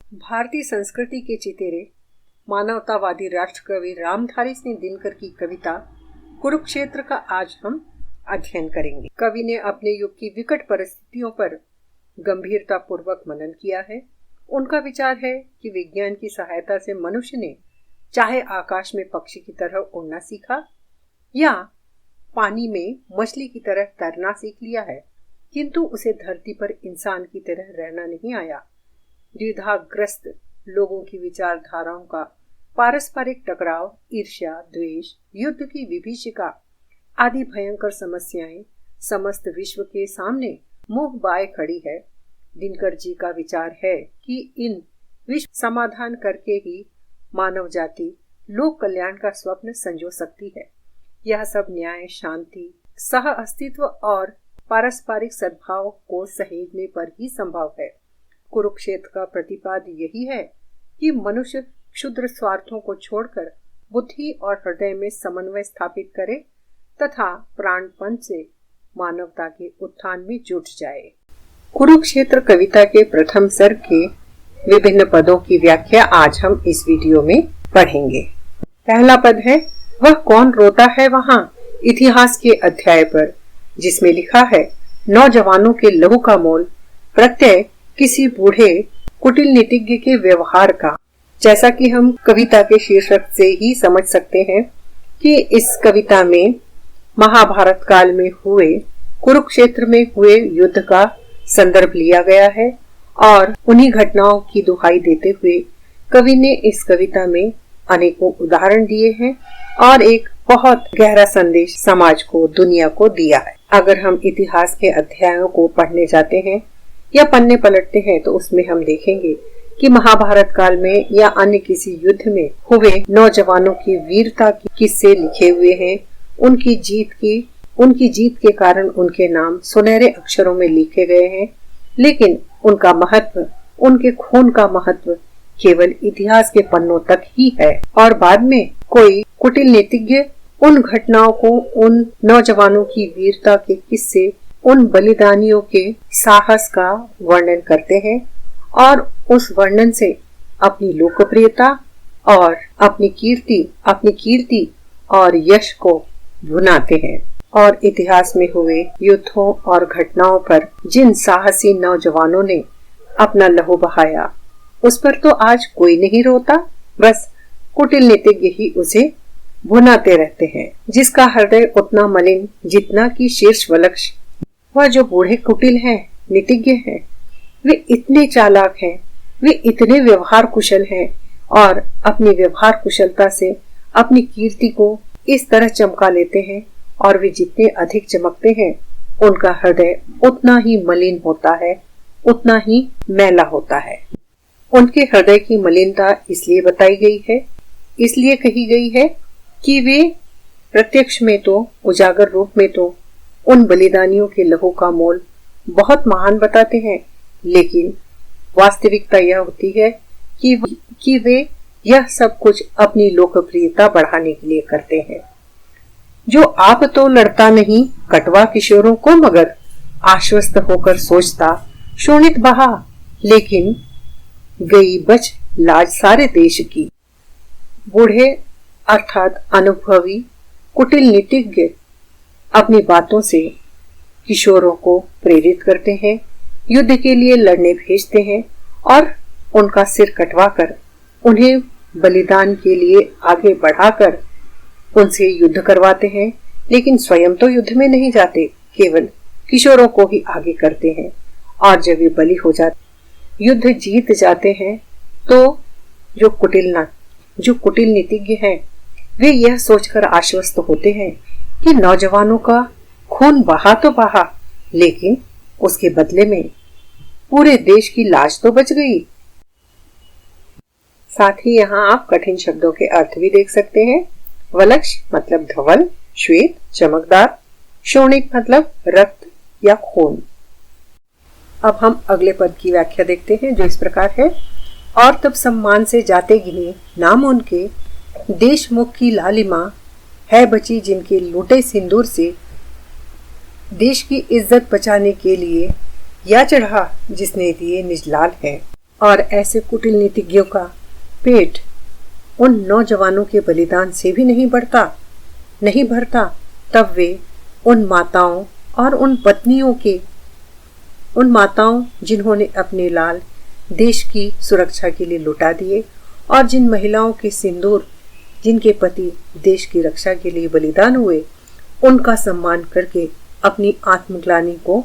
भारतीय संस्कृति के चितेरे मानवतावादी राष्ट्र कवि रामधारी सिंह दिनकर की कविता कुरुक्षेत्र का आज हम अध्ययन करेंगे। कवि ने अपने युग की विकट परिस्थितियों पर गंभीरता पूर्वक मनन किया है। उनका विचार है कि विज्ञान की सहायता से मनुष्य ने चाहे आकाश में पक्षी की तरह उड़ना सीखा या पानी में मछली की तरह तैरना सीख लिया है, किंतु उसे धरती पर इंसान की तरह रहना नहीं आया। द्विधाग्रस्त लोगों की विचारधाराओं का पारस्परिक टकराव, ईर्ष्या, द्वेष, युद्ध की विभीषिका आदि भयंकर समस्याएं समस्त विश्व के सामने मुंह बाए खड़ी है। दिनकर जी का विचार है कि इन विश्व समाधान करके ही मानव जाति लोक कल्याण का स्वप्न संजो सकती है। यह सब न्याय, शांति, सह अस्तित्व और पारस्परिक सद्भाव को सहेजने पर ही संभव है। कुरुक्षेत्र का प्रतिपाद्य यही है कि मनुष्य क्षुद्र स्वार्थों को छोड़कर बुद्धि और हृदय में समन्वय स्थापित करे तथा प्राणपन से मानवता के उत्थान में जुट जाए। कुरुक्षेत्र कविता के प्रथम सर्ग के विभिन्न पदों की व्याख्या आज हम इस वीडियो में पढ़ेंगे। पहला पद है, वह कौन रोता है वहाँ, इतिहास के अध्याय पर, जिसमें लिखा है, नौजवानों के लहू का मोल, प्रत्यय किसी बूढ़े कुटिल नीतिज्ञ के व्यवहार का। जैसा कि हम कविता के शीर्षक से ही समझ सकते हैं कि इस कविता में महाभारत काल में हुए कुरुक्षेत्र में हुए युद्ध का संदर्भ लिया गया है और उन्हीं घटनाओं की दुहाई देते हुए कवि ने इस कविता में अनेकों उदाहरण दिए हैं और एक बहुत गहरा संदेश समाज को, दुनिया को दिया है। अगर हम इतिहास के अध्यायों को पढ़ने जाते हैं या पन्ने पलटते हैं तो उसमें हम देखेंगे कि महाभारत काल में या अन्य किसी युद्ध में हुए नौजवानों की वीरता के किस्से लिखे हुए हैं। उनकी जीत के कारण उनके नाम सुनहरे अक्षरों में लिखे गए हैं, लेकिन उनका महत्व, उनके खून का महत्व केवल इतिहास के पन्नों तक ही है और बाद में कोई कुटिल नीतिज्ञ उन घटनाओं को, उन नौजवानों की वीरता के किस्से, उन बलिदानियों के साहस का वर्णन करते हैं और उस वर्णन से अपनी लोकप्रियता और अपनी कीर्ति और यश को भुनाते हैं। और इतिहास में हुए युद्धों और घटनाओं पर जिन साहसी नौजवानों ने अपना लहू बहाया, उस पर तो आज कोई नहीं रोता, बस कुटिल नीतिज्ञ ही उसे भुनाते रहते हैं। जिसका हृदय उतना मलिन जितना कि शीर्ष वलक्ष। वह जो बूढ़े कुटिल हैं, नीतिज्ञ हैं, वे इतने चालाक हैं, वे इतने व्यवहार कुशल हैं और अपनी व्यवहार कुशलता से अपनी कीर्ति को इस तरह चमका लेते हैं और वे जितने अधिक चमकते हैं उनका हृदय उतना ही मलिन होता है, उतना ही मैला होता है। उनके हृदय की मलिनता इसलिए बताई गई है, इसलिए कही गई है कि वे प्रत्यक्ष में तो, उजागर रूप में तो उन बलिदानियों के लहू का मोल बहुत महान बताते हैं, लेकिन वास्तविकता यह होती है कि वे यह सब कुछ अपनी लोकप्रियता बढ़ाने के लिए करते हैं। जो आप तो लड़ता नहीं कटवा किशोरों को, मगर आश्वस्त होकर सोचता शोणित बहा, लेकिन गई बच लाज सारे देश की। बूढ़े अर्थात अनुभवी कुटिल नीतिज्ञ अपनी बातों से किशोरों को प्रेरित करते हैं, युद्ध के लिए लड़ने भेजते हैं और उनका सिर कटवाकर उन्हें बलिदान के लिए आगे बढ़ाकर उनसे युद्ध करवाते हैं, लेकिन स्वयं तो युद्ध में नहीं जाते, केवल किशोरों को ही आगे करते हैं। और जब वे बलि हो जाते, युद्ध जीत जाते हैं, तो जो कुटिल नीतिज्ञ हैं, वे यह सोचकर आश्वस्त होते हैं कि नौजवानों का खून बहा तो बहा, लेकिन उसके बदले में पूरे देश की लाज तो बच गई। साथ ही यहाँ आप कठिन शब्दों के अर्थ भी देख सकते हैं। वलक्ष मतलब धवल, श्वेत, चमकदार, शोणित मतलब रक्त या खून। अब हम अगले पद की व्याख्या देखते हैं जो इस प्रकार है, और तब सम्मान से जाते गिने नाम उनके, देशमुख की लालिमा है बची जिनके लूटे सिंदूर से, देश की इज्जत बचाने के लिए या चढ़ा जिसने दिए निज लाल है। और ऐसे कुटिल नीतिज्ञों का पेट उन नौजवानों के बलिदान से भी नहीं भरता, तब वे उन माताओं और उन माताओं जिन्होंने अपने लाल देश की सुरक्षा के लिए लुटा दिए, और जिन महिलाओं के सिंदूर जिनके पति देश की रक्षा के लिए बलिदान हुए, उनका सम्मान करके अपनी आत्मग्लानि को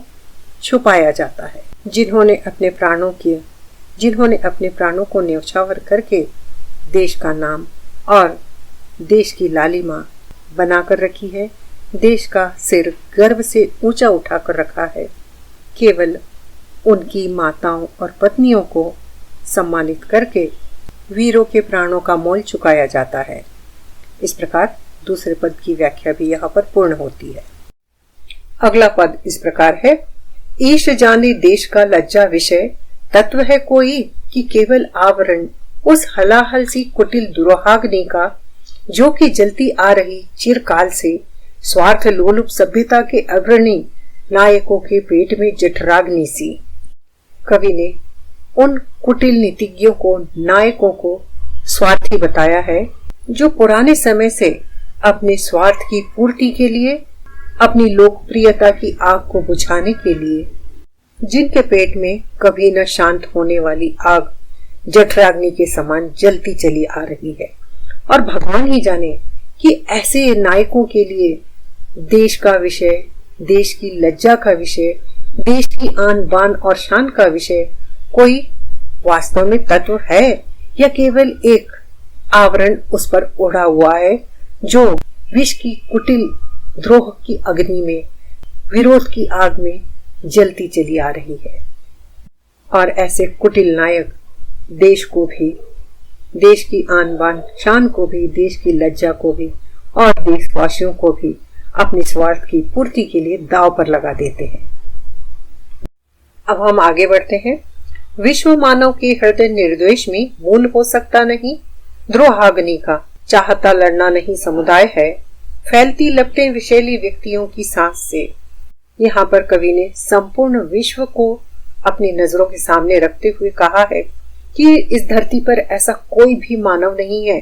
छुपाया जाता है। जिन्होंने अपने प्राणों को न्यौछावर करके देश का नाम और देश की लालिमा बनाकर रखी है, देश का सिर गर्व से ऊंचा उठाकर रखा है, केवल उनकी माताओं और पत्नियों को सम्मानित करके वीरों के प्राणों का मोल चुकाया जाता है। इस प्रकार दूसरे पद की व्याख्या भी यहाँ पर पूर्ण होती है। अगला पद इस प्रकार है, ईश जाने देश का लज्जा विषय तत्व है कोई कि केवल आवरण उस हलाहल सी कुटिल दुरोहाग्नि का, जो कि जलती आ रही चिरकाल से स्वार्थ लोलुप सभ्यता के अग्रणी नायकों के पेट में जठराग्नि सी। कवि ने उन कुटिल नीतिज्ञों को, नायकों को स्वार्थी बताया है, जो पुराने समय से अपने स्वार्थ की पूर्ति के लिए, अपनी लोकप्रियता की आग को बुझाने के लिए, जिनके पेट में कभी न शांत होने वाली आग जठराग्नि के समान जलती चली आ रही है। और भगवान ही जाने कि ऐसे नायकों के लिए देश का विषय, देश की लज्जा का विषय, देश की आन बान और शान का विषय कोई वास्तव में तत्व है या केवल एक आवरण उस पर ओढ़ा हुआ है, जो विष की कुटिल द्रोह की अग्नि में, विरोध की आग में जलती चली आ रही है। और ऐसे कुटिल नायक देश को भी, देश की आन बान शान को भी, देश की लज्जा को भी और देशवासियों को भी अपने स्वार्थ की पूर्ति के लिए दांव पर लगा देते हैं। अब हम आगे बढ़ते हैं। विश्व मानव के हृदय निर्द्वेष में मूल हो सकता नहीं, द्रोहाग्नि का चाहता लड़ना नहीं समुदाय है, फैलती लपटें विषैली व्यक्तियों की सांस से। यहाँ पर कवि ने संपूर्ण विश्व को अपनी नजरों के सामने रखते हुए कहा है कि इस धरती पर ऐसा कोई भी मानव नहीं है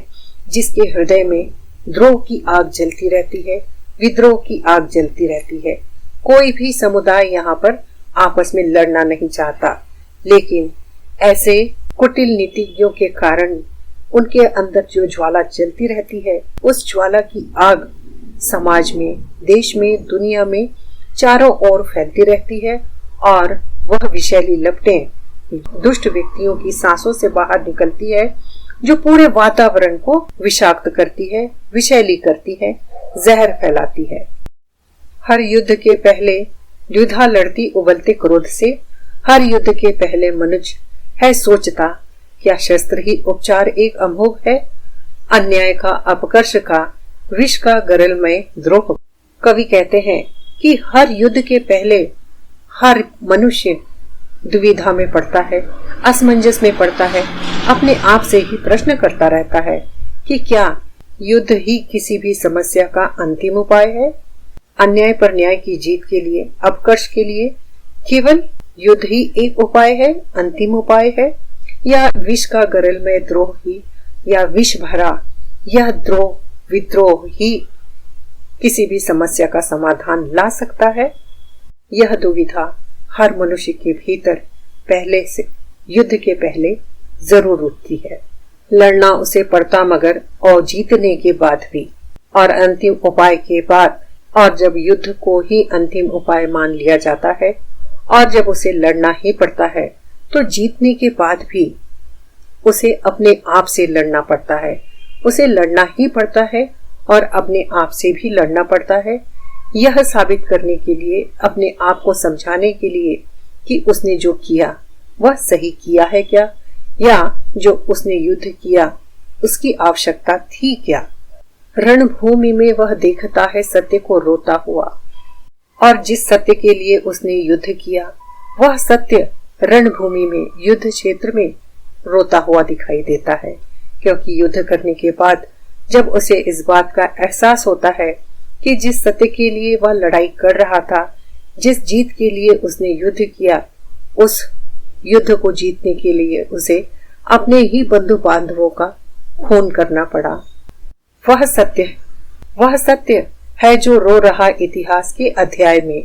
जिसके हृदय में द्रोह की आग जलती रहती है, विद्रोह की आग जलती रहती है। कोई भी समुदाय यहाँ पर आपस में लड़ना नहीं चाहता, लेकिन ऐसे कुटिल नीतिज्ञों के कारण उनके अंदर जो ज्वाला जलती रहती है, उस ज्वाला की आग समाज में, देश में, दुनिया में चारों ओर फैलती रहती है, और वह विषैली लपटें दुष्ट व्यक्तियों की सांसों से बाहर निकलती है, जो पूरे वातावरण को विषाक्त करती है, विषैली करती है, जहर फैलाती है। हर युद्ध के पहले द्विधा लड़ती उबलते क्रोध से, हर युद्ध के पहले मनुष्य है सोचता, क्या शस्त्र ही उपचार एक अमोघ है, अन्याय का, अपकर्ष का, विष का गरलमय द्रोह। कवि कहते हैं कि हर युद्ध के पहले हर मनुष्य दुविधा में पड़ता है, असमंजस में पड़ता है, अपने आप से ही प्रश्न करता रहता है कि क्या युद्ध ही किसी भी समस्या का अंतिम उपाय है। अन्याय पर न्याय की जीत के लिए, अपकर्ष के लिए केवल युद्ध ही एक उपाय है, अंतिम उपाय है, या विष का गरलमय द्रोह ही, या विष भरा यह द्रोह, विद्रोह ही किसी भी समस्या का समाधान ला सकता है। यह दुविधा हर मनुष्य के भीतर पहले से, युद्ध के पहले जरूर उठती है। लड़ना उसे पड़ता मगर, और जीतने के बाद भी, और अंतिम उपाय के बाद, और जब युद्ध को ही अंतिम उपाय मान लिया जाता है और जब उसे लड़ना ही पड़ता है, तो जीतने के बाद भी उसे अपने आप से लड़ना पड़ता है। उसे लड़ना ही पड़ता है और अपने आप से भी लड़ना पड़ता है, यह साबित करने के लिए, अपने आप को समझाने के लिए कि उसने जो किया वह सही किया है क्या, या जो उसने युद्ध किया उसकी आवश्यकता थी क्या। रणभूमि में वह देखता है सत्य को रोता हुआ, और जिस सत्य के लिए उसने युद्ध किया वह सत्य रणभूमि में, युद्ध क्षेत्र में रोता हुआ दिखाई देता है। क्योंकि युद्ध करने के बाद जब उसे इस बात का एहसास होता है कि जिस सत्य के लिए वह लड़ाई कर रहा था, जिस जीत के लिए उसने युद्ध किया, उस युद्ध को जीतने के लिए उसे अपने ही बंधु बांधवों का खून करना पड़ा। वह सत्य है जो रो रहा इतिहास के अध्याय में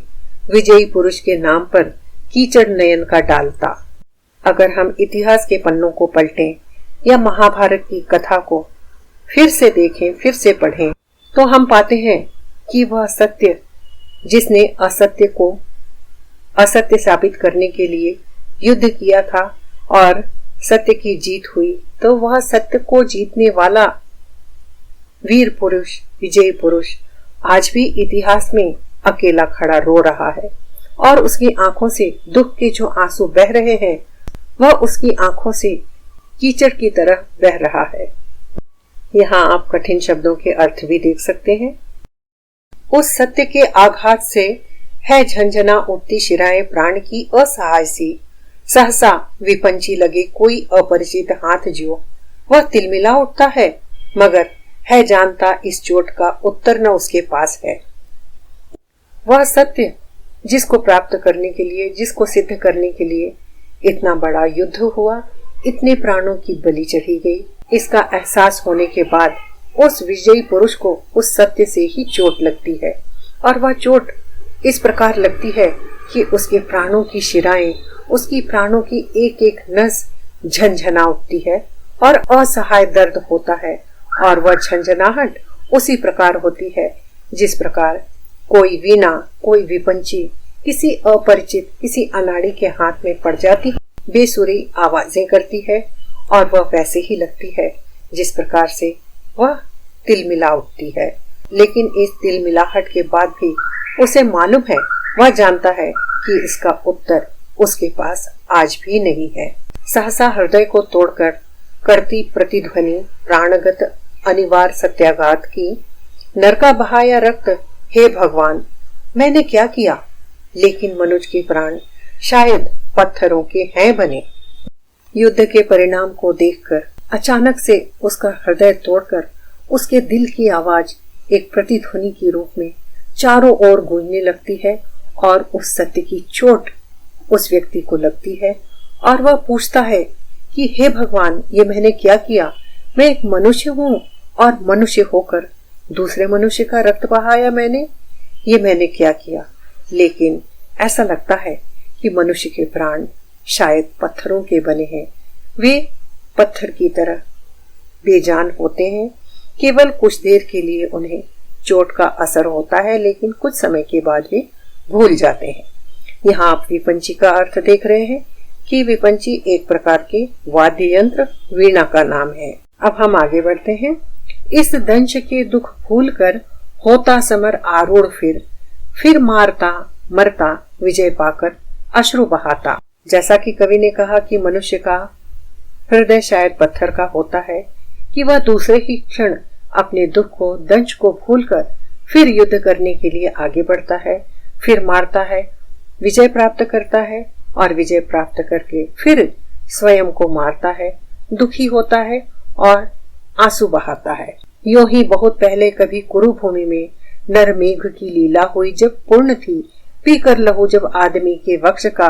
विजयी पुरुष के नाम पर कीचड़ नयन का डालता। अगर हम इतिहास के पन्नों को पलटें या महाभारत की कथा को फिर से देखें, फिर से पढ़ें, तो हम पाते हैं कि वह सत्य जिसने असत्य साबित करने के लिए युद्ध किया था और सत्य की जीत हुई, तो वह सत्य को जीतने वाला वीर पुरुष, विजयी पुरुष आज भी इतिहास में अकेला खड़ा रो रहा है और उसकी आंखों से दुख के जो आंसू बह रहे हैं वह उसकी आंखों से कीचड़ की तरह बह रहा है। यहाँ आप कठिन शब्दों के अर्थ भी देख सकते हैं। उस सत्य के आघात से है झंझना उठती शिराएं प्राण की असहाय सी, सहसा विपंची लगे कोई अपरिचित हाथ जो, वह तिलमिला उठता है मगर है जानता इस चोट का उत्तर न उसके पास है। वह सत्य जिसको प्राप्त करने के लिए, जिसको सिद्ध करने के लिए इतना बड़ा युद्ध हुआ, इतने प्राणों की बलि चढ़ी गई, इसका एहसास होने के बाद उस विजयी पुरुष को उस सत्य से ही चोट लगती है और वह चोट इस प्रकार लगती है कि उसके प्राणों की शिराएं, उसकी प्राणों की एक एक नस झंझना उठती है और असहाय दर्द होता है और वह झंझनाहट उसी प्रकार होती है जिस प्रकार कोई वीणा, कोई विपंची किसी अपरिचित, किसी अनाड़ी के हाथ में पड़ जाती, बेसुरी आवाजें करती है और वह वैसे ही लगती है जिस प्रकार से वह तिलमिला उठती है। लेकिन इस तिलमिलाहट के बाद भी उसे मालूम है, वह जानता है कि इसका उत्तर उसके पास आज भी नहीं है। सहसा हृदय को तोड़कर करती प्रतिध्वनि प्राणगत अनिवार्य सत्याघात की, नरका बहाया रक्त, हे भगवान मैंने क्या किया, लेकिन मनुज के प्राण शायद पत्थरों के हैं बने। युद्ध के परिणाम को देखकर अचानक से उसका हृदय तोड़कर उसके दिल की आवाज एक प्रतिध्वनि के रूप में चारों ओर गूंजने लगती है और उस सत्य की चोट उस व्यक्ति को लगती है और वह पूछता है कि हे भगवान ये मैंने क्या किया, मैं एक मनुष्य हूँ और मनुष्य होकर दूसरे मनुष्य का रक्त बहाया मैंने, ये मैंने क्या किया। लेकिन ऐसा लगता है कि मनुष्य के प्राण शायद पत्थरों के बने हैं, वे पत्थर की तरह बेजान होते हैं, केवल कुछ देर के लिए उन्हें चोट का असर होता है लेकिन कुछ समय के बाद वे भूल जाते हैं। यहाँ आप विपंची का अर्थ देख रहे हैं कि विपंची एक प्रकार के वाद्य यंत्र वीणा का नाम है। अब हम आगे बढ़ते हैं। इस दंश के दुख भूल कर होता समर आरूढ़ फिर मारता मरता विजय पाकर अश्रु बहाता। जैसा कि कवि ने कहा कि मनुष्य का हृदय शायद पत्थर का होता है कि वह दूसरे ही क्षण अपने दुख को, दंश को भूलकर फिर युद्ध करने के लिए आगे बढ़ता है, फिर मारता है, विजय प्राप्त करता है और विजय प्राप्त करके फिर स्वयं को मारता है, दुखी होता है और आंसू बहाता है। यूं ही बहुत पहले कभी कुरुभूमि में नरमेघ की लीला हुई जब पूर्ण थी, पीकर लहू जब आदमी के वक्ष का,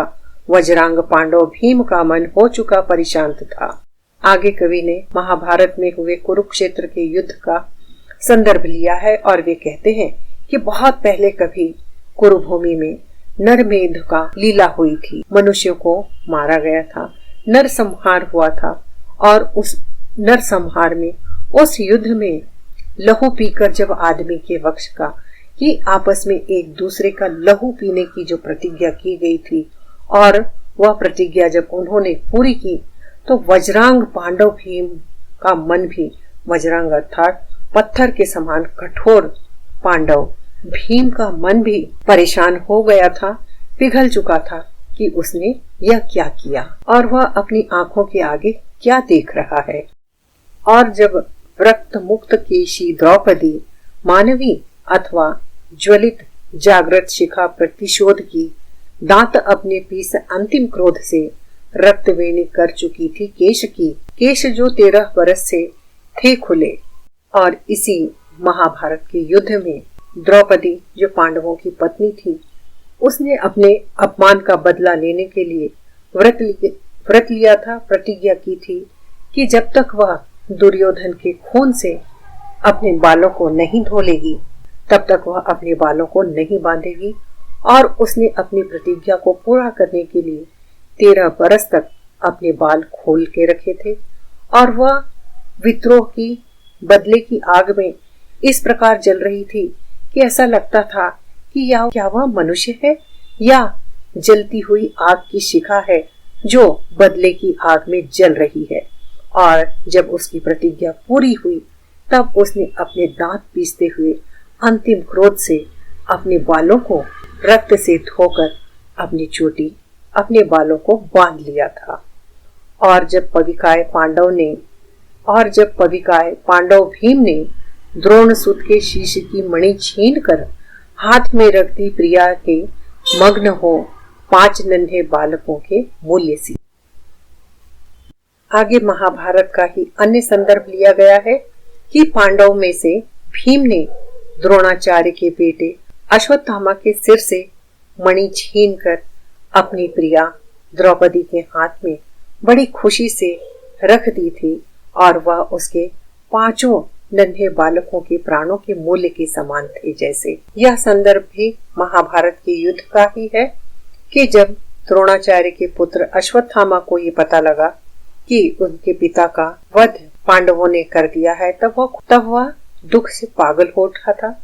वज्रांग पांडव भीम का मन हो चुका परिशांत था। आगे कवि ने महाभारत में हुए कुरुक्षेत्र के युद्ध का संदर्भ लिया है और वे कहते हैं कि बहुत पहले कभी कुरुभूमि में नरमेध का लीला हुई थी, मनुष्यों को मारा गया था, नरसंहार हुआ था और उस नरसंहार में, उस युद्ध में लहू पीकर जब आदमी के वक्ष का कि आपस में एक दूसरे का लहू पीने की जो प्रतिज्ञा की गई थी और वह प्रतिज्ञा जब उन्होंने पूरी की तो वज्रांग पांडव भीम का मन भी, वज्रांग अर्थात पत्थर के समान कठोर पांडव भीम का मन भी परेशान हो गया था, पिघल चुका था कि उसने यह क्या किया और वह अपनी आंखों के आगे क्या देख रहा है। और जब रक्त मुक्त केशी द्रौपदी मानवी अथवा ज्वलित जागृत शिखा प्रतिशोध की, दांत अपने पीस अंतिम क्रोध से रक्त वेणी कर चुकी थी केश की, केश जो 13 बरस से थे खुले। और इसी महाभारत के युद्ध में द्रौपदी जो पांडवों की पत्नी थी, उसने अपने अपमान का बदला लेने के लिए व्रत लिया था, प्रतिज्ञा की थी कि जब तक वह दुर्योधन के खून से अपने बालों को नहीं धो लेगी तब तक वह अपने बालों को नहीं बांधेगी। और उसने अपनी प्रतिज्ञा को पूरा करने के लिए 13 बरस तक अपने बाल खोल के रखे थे। और वह विद्रोह की बदले की आग में इस प्रकार जल रही थी कि ऐसा लगता था कि क्या वह मनुष्य है या जलती हुई आग की शिखा है जो बदले की आग में जल रही है। और जब उसकी प्रतिज्ञा पूरी हुई तब उसने अपने दांत पीसते हुए अंतिम क्रोध से अपने बालों को रक्त से धोकर अपनी चोटी अपने बालों को बांध लिया था। और जब पविकाय पांडव भीम ने द्रोण सुत के शीश की मणि छीनकर हाथ में रख दी प्रिया के मग्न हो 5 नन्हे बालकों के मूल्य सी। आगे महाभारत का ही अन्य संदर्भ लिया गया है कि पांडव में से भीम ने द्रोणाचार्य के बेटे अश्वत्थामा के सिर से मणि छीनकर अपनी प्रिया द्रौपदी के हाथ में बड़ी खुशी से रख दी थी और वह उसके 5 नन्हे बालकों के प्राणों के मूल्य के समान थे। जैसे यह संदर्भ भी महाभारत के युद्ध का ही है कि जब द्रोणाचार्य के पुत्र अश्वत्थामा को ये पता लगा कि उनके पिता का वध पांडवों ने कर दिया है तब वह दुख से पागल हो उठा था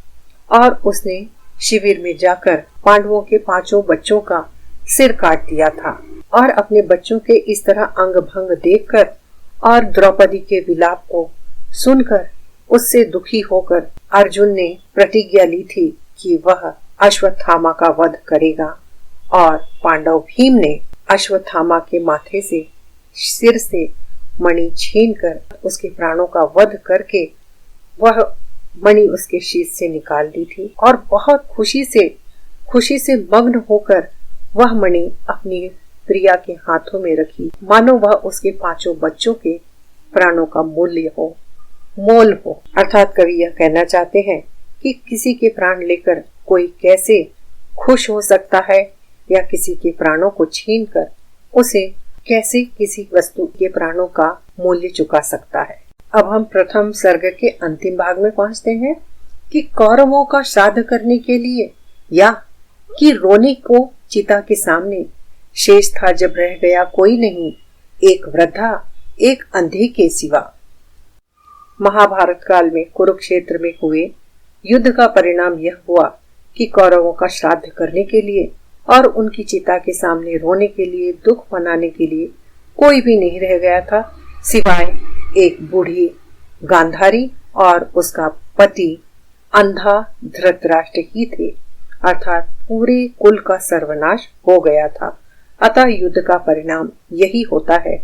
और उसने शिविर में जाकर पांडवों के 5 बच्चों का सिर काट दिया था। और अपने बच्चों के इस तरह अंग भंग देखकर और द्रौपदी के विलाप को सुनकर उससे दुखी होकर अर्जुन ने प्रतिज्ञा ली थी कि वह अश्वत्थामा का वध करेगा। और पांडव भीम ने अश्वत्थामा के माथे से सिर से मणि छीनकर उसके प्राणों का वध करके वह मणि उसके शीश से निकाल दी थी और बहुत खुशी से मग्न होकर वह मणि अपनी प्रिया के हाथों में रखी, मानो वह उसके 5 बच्चों के प्राणों का मोल हो। अर्थात कवि यह कहना चाहते हैं कि किसी के प्राण लेकर कोई कैसे खुश हो सकता है या किसी के प्राणों को छीनकर उसे कैसे किसी वस्तु के प्राणों का मूल्य चुका सकता है। अब हम प्रथम सर्ग के अंतिम भाग में पहुंचते हैं कि कौरवों का श्राद्ध करने के लिए या कि रोने को चिता के सामने शेष था जब रह गया कोई नहीं, एक वृद्धा एक अंधे के सिवा। महाभारत काल में कुरुक्षेत्र में हुए युद्ध का परिणाम यह हुआ कि कौरवों का श्राद्ध करने के लिए और उनकी चिता के सामने रोने के लिए, दुख मनाने के लिए कोई भी नहीं रह गया था सिवाय एक बूढ़ी गांधारी और उसका पति अंधा धृतराष्ट्र ही थे। अर्थात पूरे कुल का सर्वनाश हो गया था। अतः युद्ध का परिणाम यही होता है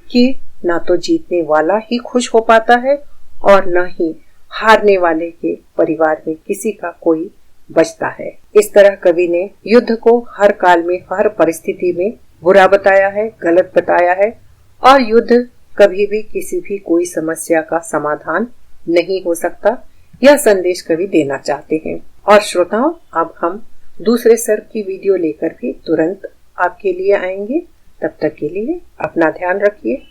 कि न तो जीतने वाला ही खुश हो पाता है और न ही हारने वाले के परिवार में किसी का कोई बचता है। इस तरह कवि ने युद्ध को हर काल में हर परिस्थिति में बुरा बताया है, गलत बताया है और युद्ध कभी भी किसी भी कोई समस्या का समाधान नहीं हो सकता। यह संदेश कवि देना चाहते हैं। और श्रोताओं, अब हम दूसरे सर्ग की वीडियो लेकर भी तुरंत आपके लिए आएंगे। तब तक के लिए अपना ध्यान रखिए।